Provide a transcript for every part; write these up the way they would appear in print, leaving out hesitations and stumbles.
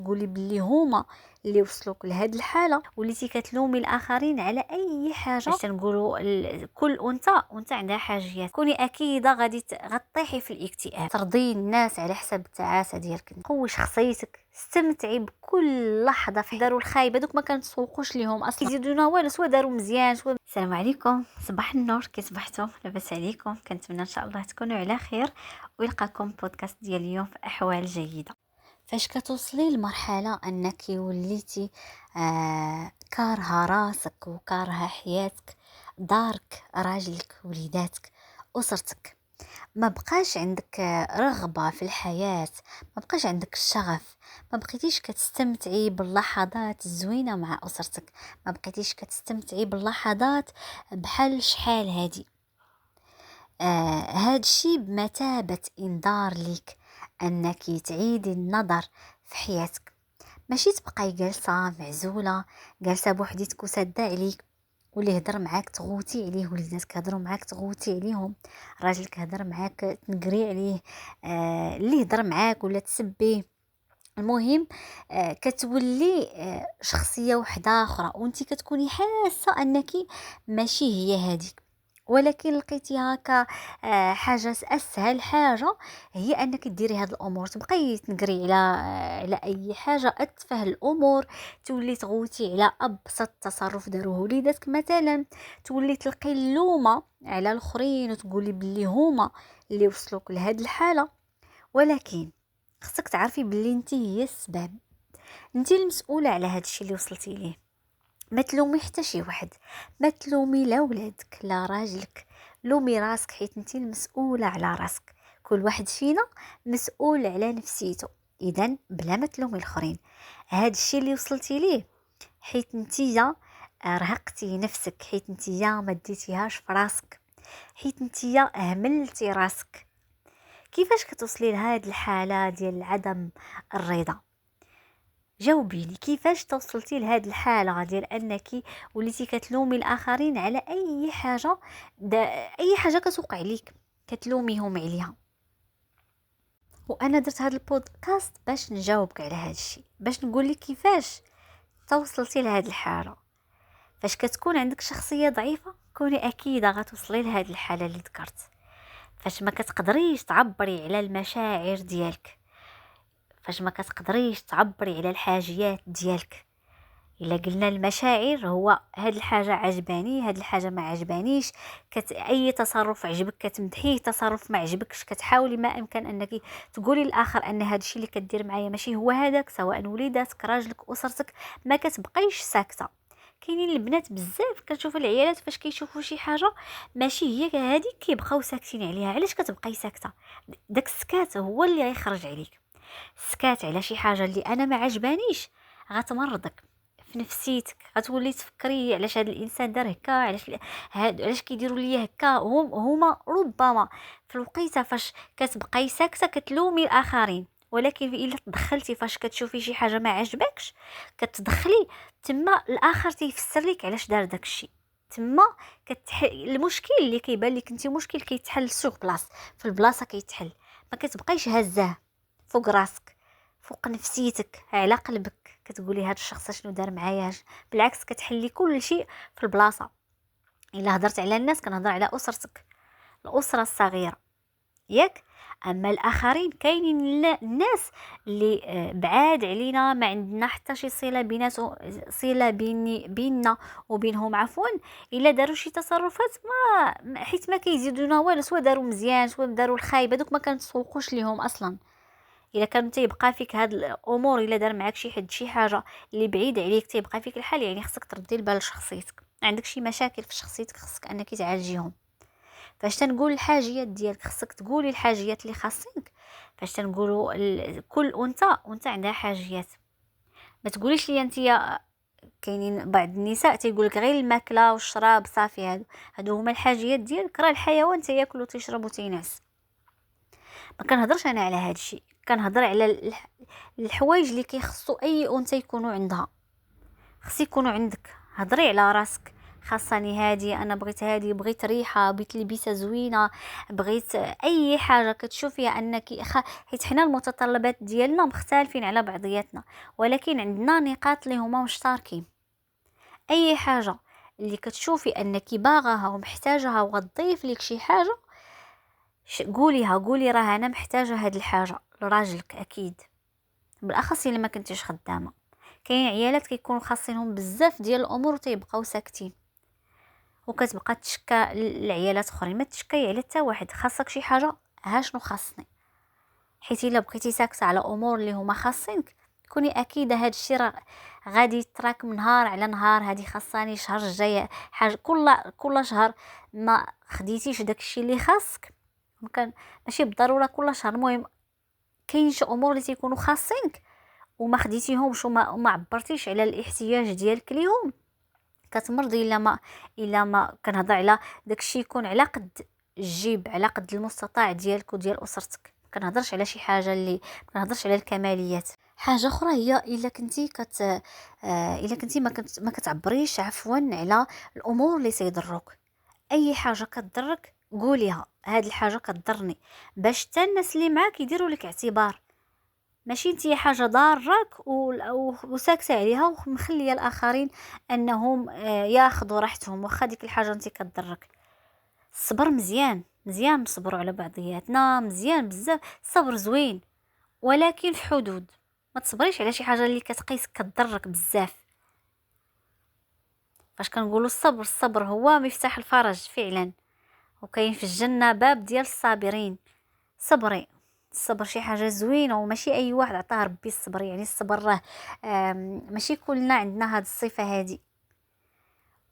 تقولي باللي هما اللي وصلوك لهاد الحاله، وليتي كتلومي الاخرين على اي حاجه. باش نقولوا كل انثى عندها حاجيات. كوني اكيده غطيحي في الاكتئاب. ترضي الناس على حساب التعاسه ديالك. قوي شخصيتك، استمتعي بكل لحظه. داروا الخايبه دوك ما كنتسوقوش ليهم اصلا، يزيدونا والو، سوا داروا مزيان سوا. السلام عليكم، صباح النور، كي صبحتوا؟ لاباس عليكم؟ كنتمنى ان شاء الله تكونوا على خير، ويلقاكم بودكاست ديال اليوم في احوال جيده. فاش كتوصلي لمرحله انك وليتي كارهه راسك وكارهه حياتك، دارك، راجلك، وليداتك، اسرتك، ما بقاش عندك رغبه في الحياه، ما بقاش عندك الشغف، ما بقيتيش كتستمتعي باللحظات الزوينه مع اسرتك، ما بقيتيش كتستمتعي باللحظات بحال شحال هادي، هاد الشي بمثابة انذار ليك انك تعيدي النظر في حياتك. ماشي تبقاي جالسة معزولة، جالسة بوحديتك وسادة عليك، واللي هضر معاك تغوتي عليه، وليداتك هضروا معاك تغوتي عليهم، راجلك هضر معاك تنقري عليه، اللي هضر معاك ولا تسبيه. المهم كتولي شخصية وحدة اخرى، وانتي كتكوني حاسة انك ماشي هي هذيك. ولكن لقيتي هكا حاجه اسهل حاجه هي انك ديري هاد الامور، تبقاي تنقري على اي حاجه، اتفه الامور، تولي تغوتي على ابسط تصرف داروه وليداتك مثلا، تولي تلقي اللومه على الاخرين وتقولي باللي هما اللي وصلوك لهاد الحاله. ولكن خصك تعرفي باللي انت هي السبب، انت المسؤوله على هاد الشيء اللي وصلتي ليه. ما تلومي حتى شي واحد، ما تلومي لا ولادك لا راجلك، لومي راسك، حيت انت المسؤوله على راسك. كل واحد فينا مسؤول على نفسيته، اذا بلا ما تلومي الاخرين. هاد الشيء اللي وصلتي ليه حيت انتيا رهقتي نفسك، حيت انتيا ما ديتيهاش في راسك، حيت انتيا اهملتي راسك. كيفاش كتوصلي لهاد الحاله ديال عدم الرضا؟ جاوبيني، كيفاش توصلتي لهاد الحاله ديال انك وليتي كتلومي الاخرين على اي حاجه، اي حاجه كتوقع عليك كتلوميهم عليها؟ وانا درت هاد البودكاست باش نجاوبك على هاد الشيء، باش نقول لك كيفاش توصلتي لهاد الحاله. فاش كتكون عندك شخصيه ضعيفه كوني اكيده غتوصلي لهاد الحاله اللي ذكرت. فاش ما كتقدريش تعبري على المشاعر ديالك، فاش ما كتقدريش تعبري على الحاجيات ديالك. الا قلنا المشاعر هو هاد الحاجه عجباني، هاد الحاجه ما عجبانيش، اي تصرف عجبك كتمدحيه، تصرف ما عجبكش كتحاولي ما امكن انك تقولي للاخر ان هاد الشيء اللي كدير معايا ماشي هو هذاك، سواء وليداتك، راجلك، اسرتك. ما كتبقايش ساكته. كاينين البنات بزاف كنشوف العيالات فاش كيشوفوا شي حاجه ماشي هي هذيك كيبقاو ساكتين عليها. علاش كتبقاي ساكته؟ داك السكات هو اللي غيخرج عليك. السكات على شي حاجه اللي انا ما عجبانيش غتمرضك في نفسيتك، غتولي تفكري علاش هذا الانسان دار هكا، علاش كيديروا ليا هكا. هما ربما في الوقيته فاش كتبقاي ساكته كتلومي الاخرين، ولكن الا تدخلتي فاش كتشوفي شي حاجه ما عجبكش كتدخلي تما، الاخر تيفسر لك علاش دار داك الشيء. تما المشكل اللي كيبان لك انت مشكل كيتحل سوغ بلاص، في البلاصه كيتحل، ما كتبقايش هزاه فوق راسك، فوق نفسيتك، على قلبك، كتقولي هذا الشخص شنو دار معايا. بالعكس كتحلي كل شيء في البلاصه. الا هضرت على الناس كنهضر على اسرتك، الاسره الصغيره ياك. اما الاخرين كاينين الناس اللي بعاد علينا، ما عندنا حتى شي صله صله بيننا وبينهم عفوا. الا داروا شي تصرفات حيت ما كيزيدونا والو، سوا داروا مزيان سوا داروا الخايبه دوك ما كنتسوقوش ليهم اصلا. الا كان تيبقى فيك هاد الامور، الا دار معاك شي حد شي حاجه اللي بعيد عليك تيبقى فيك الحال، يعني خصك تردي البال لشخصيتك. عندك شي مشاكل في شخصيتك خصك انك تعالجيهم. فاش تنقول الحاجيات ديالك خصك تقولي الحاجيات اللي خاصك. فاش تنقولوا كل انثى عندها حاجيات. ما تقوليش لي انت، كاينين بعض النساء تيقولك غير الماكله والشراب صافي، هادو هما الحاجيات ديالك. راه الحيوان تياكل وتيشرب وتينعس. ما كنهضرش انا على هذا الشيء، كنهضر على الحوايج اللي كيخصو اي انثى يكونوا عندها. خص يكونوا عندك. هضري على راسك، خاصني هادي، انا بغيت هادي، بغيت ريحه، بغيت لبسه زوينه، بغيت اي حاجه كتشوفيها انك حيت حنا المتطلبات ديالنا مختلفين على بعضياتنا، ولكن عندنا نقاط اللي هما مشتركين. اي حاجه اللي كتشوفي انك باغاها ومحتاجها وغتضيف لك شي حاجه، قوليها، قولي راه انا محتاجه هاد الحاجه لراجلك. اكيد بالاخص الا ما كنتيش خدامه. كاين عيالات كيكونوا خاصينهم بزاف ديال الامور وتيبقاو ساكتين، وكتبقى تشكى العيالات اخرين. ما تشكي على حتى واحد، خاصك شي حاجه، ها شنو خاصني. حيت الا بقيتي ساكته على امور اللي هما خاصينك، كوني اكيد هاد الشيء راه غادي يتراكم نهار على نهار. هادي خاصاني الشهر الجاي حاجه، كل شهر ما خديتيش داك الشيء اللي خاصك. ممكن ماشي بالضروره كل شهر، المهم كاين شي امور اللي تيكونوا خاصينك وما خديتيهمش وما عبرتيش على الاحتياج ديالك ليهم، كتمرضي. الا ما كنهضر على داكشي يكون على قد الجيب، على قد المستطاع ديالك وديال اسرتك. كنهضرش على شي حاجه اللي كنهضرش على الكماليات. حاجه اخرى هي الا كنتي الا كنتي ما كتعبريش عفوا على الامور اللي تيضروك. اي حاجه كتضرك قوليها، هاد الحاجه كتضرني، باش حتى الناس اللي معاك يديروا لك اعتبار. ماشي انتي حاجه ضارك وساكته عليها ومخليه الاخرين انهم ياخذوا راحتهم، واخا ديك الحاجه انتي كتضرك. الصبر مزيان، مزيان نصبروا على بعضياتنا، مزيان بزاف. الصبر زوين ولكن في حدود. ما تصبريش على شي حاجه اللي كتقيسك كتضرك بزاف. فاش كنقولوا الصبر، الصبر هو مفتاح الفرج فعلا، وكاين في الجنه باب ديال الصابرين. صبري، الصبر شي حاجه زوينه، وماشي اي واحد عطاه ربي الصبر. يعني الصبر راه ماشي كلنا عندنا هاد الصفه هادي،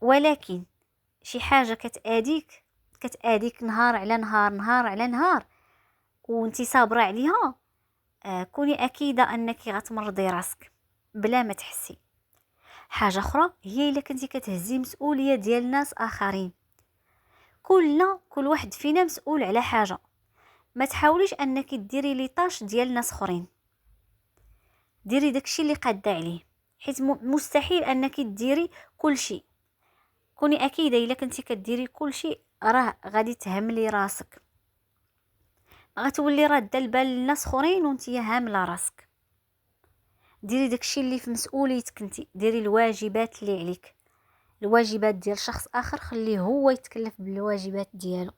ولكن شي حاجه كتاديك نهار على نهار، نهار على نهار، وانتي صابره عليها، كوني اكيده انك غتمرضي راسك بلا ما تحسي. حاجه اخرى هي الا كنتي كتهزي مسؤوليه ديال ناس اخرين. كل واحد فينا مسؤول على حاجه. ما تحاوليش انك ديري لي طاش ديال ناس اخرين، ديري داكشي اللي قاده عليه، حيت مستحيل انك ديري كل شيء. كوني اكيده الا كنتي كديري كل شيء راه غادي تهملي راسك، غتولي راده البال للناس اخرين وانتي هامله راسك. ديري داكشي اللي في مسؤوليتك انتي، ديري الواجبات اللي عليك. الواجبات ديال شخص اخر خليه هو يتكلف بالواجبات ديالو،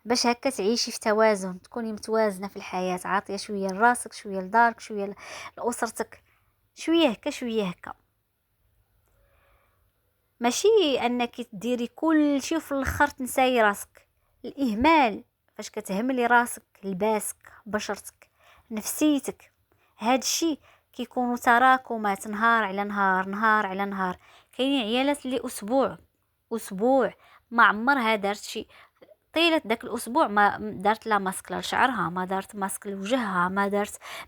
باش هكا تعيشي في توازن، تكوني متوازنه في الحياه، عاطيه شويه لراسك، شويه لدارك، شويه لاسرتك، شويه هكا شويه هكا. ماشي انك ديري كل شيء وفي الاخر تنساي راسك. الاهمال فاش كتهملي راسك، لباسك، بشرتك، نفسيتك، هاد الشيء كيكونوا تراكمات نهار على نهار، نهار على نهار. كاينين عيالات اللي اسبوع ما عمرها دارت شي، طيلة داك الاسبوع ما دارت لا ماسك لشعرها، ما دارت ماسك لوجهها،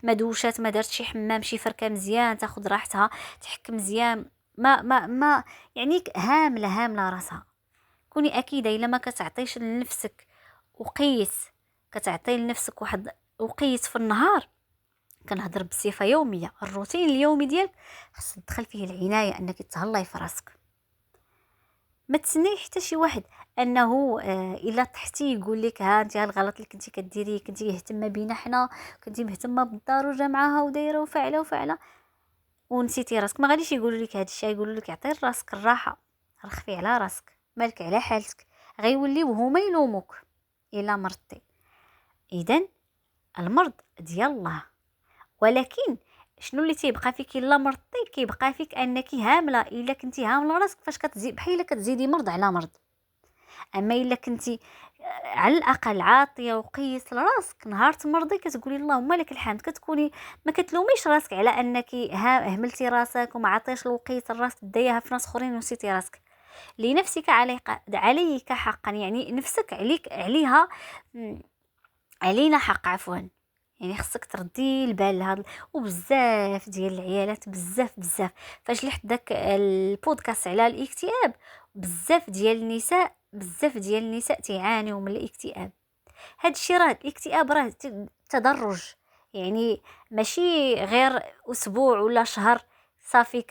ما دوشات، ما دارت شي حمام، شي فركه مزيان تاخذ راحتها، تحك مزيان. ما يعني هامله راسها. كوني اكيده الا ما كتعطيش لنفسك وقيت، كتعطي لنفسك واحد وقيت في النهار. كنهضر بصفه يوميه، الروتين اليومي ديالك خاص تدخل فيه العنايه انك تهلاي في راسك. ما تسني حتى شي واحد انه الا طحتي يقول لك ها انت الغلط اللي كنتي كديري، كنتي مهتمه بينا حنا، كنتي مهتمه بالدار وجامعها ودايره وفاعله ونسيتي راسك. ما غاديش يقولوا لك هذا الشيء، يقولوا لك عطي راسك الراحه، رخفي على راسك، مالك على حالتك. غيوليو هما يلوموك الا مرضتي. اذا المرض ديال الله، ولكن شنو اللي تيبقى فيك الا مرضتي؟ كيبقى فيك انك هامله. الا كنتي هامله راسك فاش كتزيد بحال كتزيدي مرض على مرض. اما الا كنتي على الاقل عاطيه وقيس لراسك، نهار تمرضي كتقولي اللهم لك الحمد، كتكوني ما كتلوميش راسك على انك هملتي راسك وما عطيش الوقيت لراسك، دايها في ناس اخرين ونسيتي راسك. لنفسك عليك حقا، يعني نفسك عليها علينا حق عفوا. يعني خصك تردي البال لهذا. وبزاف ديال العيالات بزاف فاش لحت داك البودكاست على الاكتئاب، بزاف ديال النساء تعانيوا من الاكتئاب. هاد الشيء راه الاكتئاب راه تدرج، يعني ماشي غير اسبوع ولا شهر صافي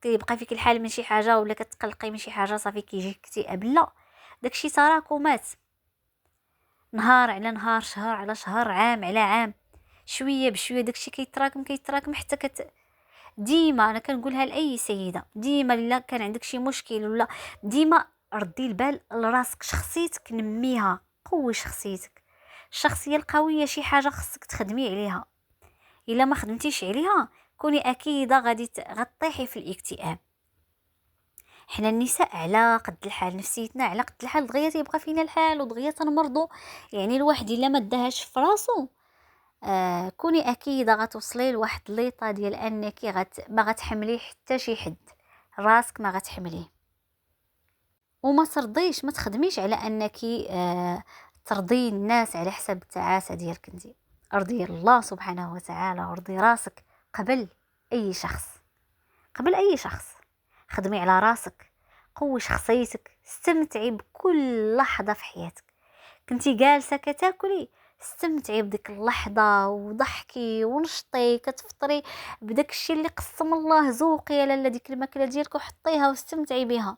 كيبقى فيك الحال من شي حاجه ولا كتقلقي من شي حاجه صافي كيجيك اكتئاب. لا، داكشي تراكمات، نهار على نهار، شهر على شهر، عام على عام، شويه بشويه داكشي كيتراكم كيتراكم حتى ديما انا كنقولها لاي سيده، ديما الا كان عندك شي مشكل ولا ديما ردي البال لراسك، شخصيتك نميها، قوي شخصيتك. الشخصيه القويه شي حاجه خصك تخدمي عليها، الا ما خدمتيش عليها كوني اكيده غطيحي في الاكتئاب. حنا النساء على قد الحال، نفسيتنا على قد الحال، دغيا تيبقى فينا الحال ودغيا تنمرضوا. يعني الواحد الا ما داهاش في راسو كوني اكيده غتوصلي لواحد ليطا ديال انك ما غتحملي حتى شي حد، راسك ما غتحمليه. وما ترضيش، ما تخدميش على انك ترضي الناس على حساب التعاسه ديالك انت. ارضي الله سبحانه وتعالى، ارضي راسك قبل اي شخص، قبل اي شخص. خدمي على راسك، قوي شخصيتك، استمتعي بكل لحظه في حياتك. كنتي جالسه كتاكلي، استمتعي بديك اللحظه وضحكي ونشطي كتفطري بداك الشيء اللي قسم الله، ذوقي يا لاله ديك الماكله ديالك وحطيها واستمتعي بها.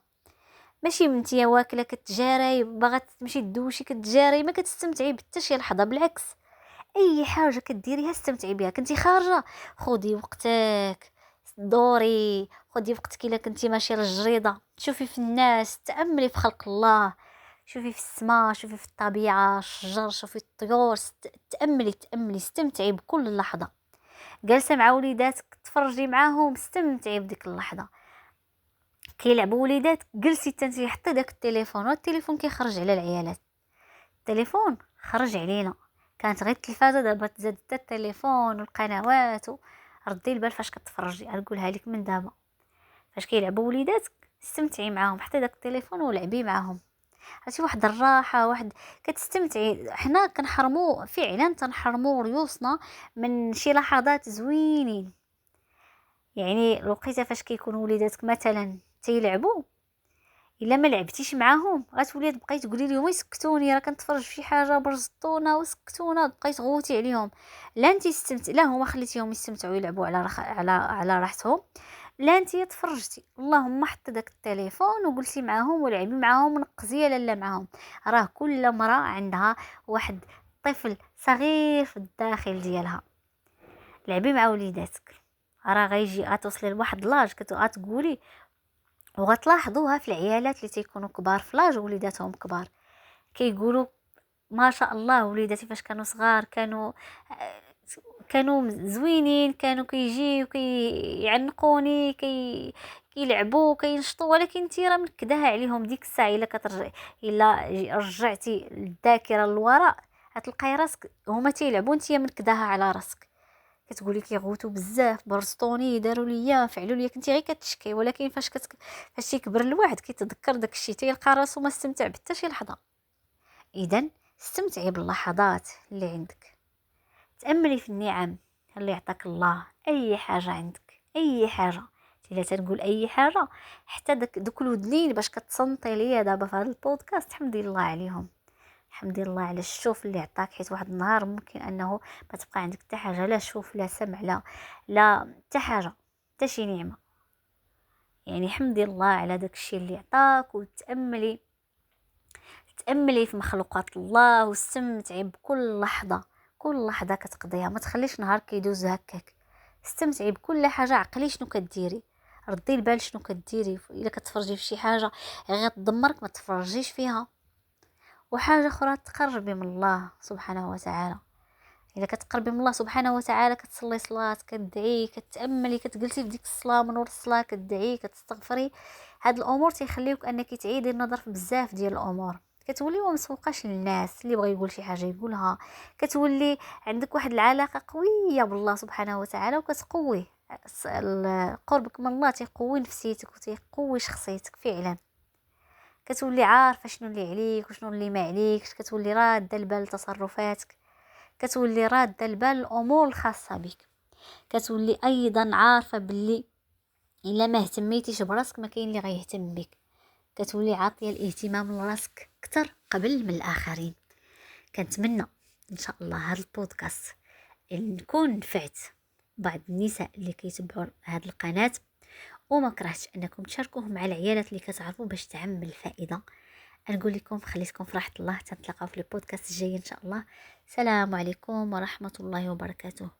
ماشي منتيا واكله كتجاري باغا تمشي دوشي كتجاري ما كتستمتعي بحتى شي لحظه. بالعكس، اي حاجه كديريها استمتعي بها. كنتي خارجه خدي وقتك، دوري خدي وقتك. الا كنتي ماشيه للجريده شوفي في الناس، تاملي في خلق الله، شوفي في السماء، شوفي في الطبيعه، الشجر، شوفي الطيور، تاملي استمتعي بكل لحظه. جالسه مع وليداتك تفرجي معاهم، استمتعي بديك اللحظه. كيلعبوا وليدات، جلسي تنتي حتى داك التليفون، والتليفون كيخرج على العيالات. التليفون خرج علينا، كانت غير التلفازه، دابا تزاد حتى التليفون والقنوات ردي البال فاش كتفرجي. نقولها لك من دابا، فاش كيلعبوا وليداتك استمتعي معاهم، حتى داك التليفون ولعبي معاهم. هادشي واحد الراحه، واحد كتستمتعي. حنا كنحرموا فعلا، تنحرموا ريوسنا من شي لحظات زوينين. يعني الوقيته فاش كيكونوا وليداتك مثلا تيلعبوا، الا ما لعبتيش معاهم غتولي تبقاي تقولي لهم يسكتوني راه كنتفرج في شي حاجه برزطونا وسكتونا، بقيت تغوتي عليهم. لا انت لا هما خليتيهم يستمتعوا يلعبوا على راحتهم، لا انت تفرجتي. اللهم حط داك التليفون وقلتي معاهم ولعبي معاهم ونقزي يا لاله معاهم. راه كل امراه عندها واحد طفل صغير في الداخل ديالها. لعبي مع وليداتك، راه غيجي غتوصلي لواحد لاج كتقولي، وغتلاحظوها في العيالات اللي تيكونوا كبار في لاج وليداتهم كبار، كيقولوا ما شاء الله وليداتي فاش كانوا صغار كانوا زوينين، كانوا كيجيو كيعنقوني كيلعبوا كينشطوا، ولكن انت راه منكداها عليهم ديك الساعه. الا كترجعي، الا رجعتي الذاكره للوراء غتلقاي راسك هما تيلعبوا انت منكداها على راسك، كتقولي كيغوتوا بزاف، برزطوني، داروا ليا، فعلوا ليا. كنتي غير كتشكي، ولكن فاش تيكبر الواحد كيتذكر داك الشيء، تيلقى راسو ما استمتع بحتى شي لحظه. اذا استمتعي باللحظات اللي عندك، تاملي في النعم اللي يعطاك الله. اي حاجه عندك، اي حاجه، الا تنقول اي حاجه، حتى دوك الودنين باش كتصنتي ليا دابا في هذا البودكاست، حمدي الله عليهم، حمدي الله على الشوف اللي عطاك. حيت واحد النهار ممكن انه ما تبقى عندك حتى حاجه، لا شوف لا سمع لا حتى حاجه، حتى شي نعمه. يعني حمدي الله على داك الشيء اللي عطاك، وتاملي في مخلوقات الله، واستمتعي بكل لحظه، كل لحظه كتقضيها. ما تخليش نهار كيدوز هكاك، استمتعي بكل حاجه. عقلي شنو كديري، ردي البال شنو كديري. الا كتفرجي في شي حاجه غتدمرك ما تفرجيش فيها. وحاجه اخرى، تقربي من الله سبحانه وتعالى. الا كتقربي من الله سبحانه وتعالى، كتصلي صلاه، كتدعي، كتاملي، كتجلسي في ديك الصلاه، من ورا الصلاه كتدعي، كتستغفري. هاد الامور تيخليوك انك تعيدي النظر في بزاف ديال الامور. كتولي ما مسوقاش للناس، اللي بغى يقول شي حاجه يقولها. كتولي عندك واحد العلاقه قويه بالله سبحانه وتعالى، وكتقوي قربك من الله، تيقوي نفسيتك وتيقوي شخصيتك فعلا. كتولي عارفه شنو اللي عليك وشنو اللي ما عليكش، كتولي راده البال لتصرفاتك، كتولي راده البال الامور الخاصه بك. كتولي ايضا عارفه باللي الا ما اهتميتيش براسك ما كاين اللي غيهتم بك. كتولي عاطيه الاهتمام لراسك اكثر قبل من الاخرين. كنتمنى ان شاء الله هذا البودكاست نكون نفعت بعض النساء اللي كيتبعوا هذه القناه، وما كرهتش انكم تشاركوه مع العيالات اللي كتعرفوا باش تعم الفائده. نقول لكم خليتكم في راحه الله، تنتلاقاو في البودكاست الجاي ان شاء الله. سلام عليكم ورحمه الله وبركاته.